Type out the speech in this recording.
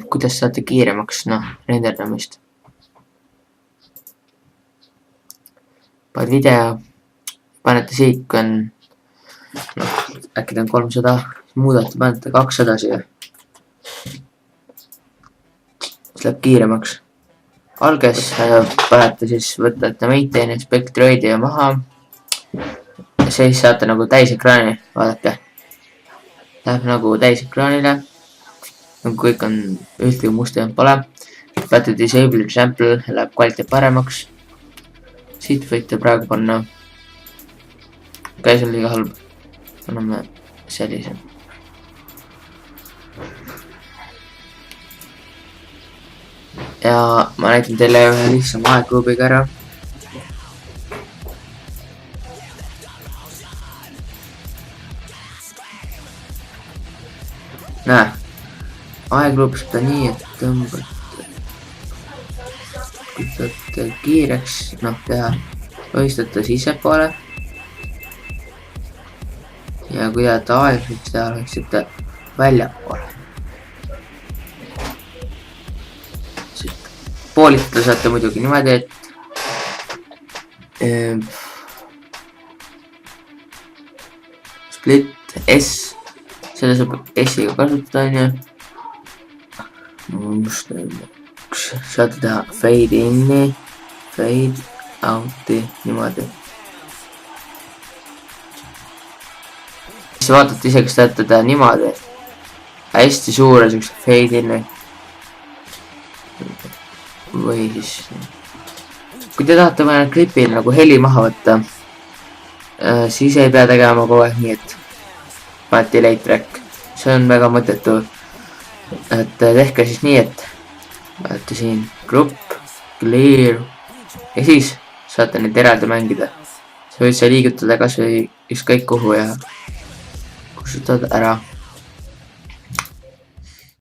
kuidas saate kiiremaks, renderdamist. Paned video, panete siit, kui on, äkki ta on 300, muudate, panete 200 siia. See läheb kiiremaks. Alges panete siis, võtate maintain spektroidi maha. Siis saate nagu täisekraani, vaadake. Läheb nagu täisekraanile. Kõik on ühtegi musta jäänud pole. Võtate disable sample, läheb kvaliteet paremaks. Siit võite praegu panna. See on liiga halb. Anname sellise. Ja ma näitan teile ühe lihtsama aegruubiga ära. Näe, aegruup seda nii, et tõmbate, kutate kiireks, teha, võistate sissepoole. Ja kui tahate aegruup teha, võiksite väljapoole. Poolitada saate muidugi niimoodi, et split S, selle saab S-iga kasutada, saate teha fade inni, fade out'i niimoodi. Siis vaatate ise, kas tahate teha niimoodi, hästi suure fade inni. Või siis, kui te tahate mõnel klipil nagu heli maha võtta, siis ei pea tegema kogu aeg nii, et panete delay track. See on väga mõttetu. Et tehke siis nii, et võtate siin group, clear ja siis saate neid eraldi mängida. See võite liigutada kas või ükskõik kuhu ja kustutad ära.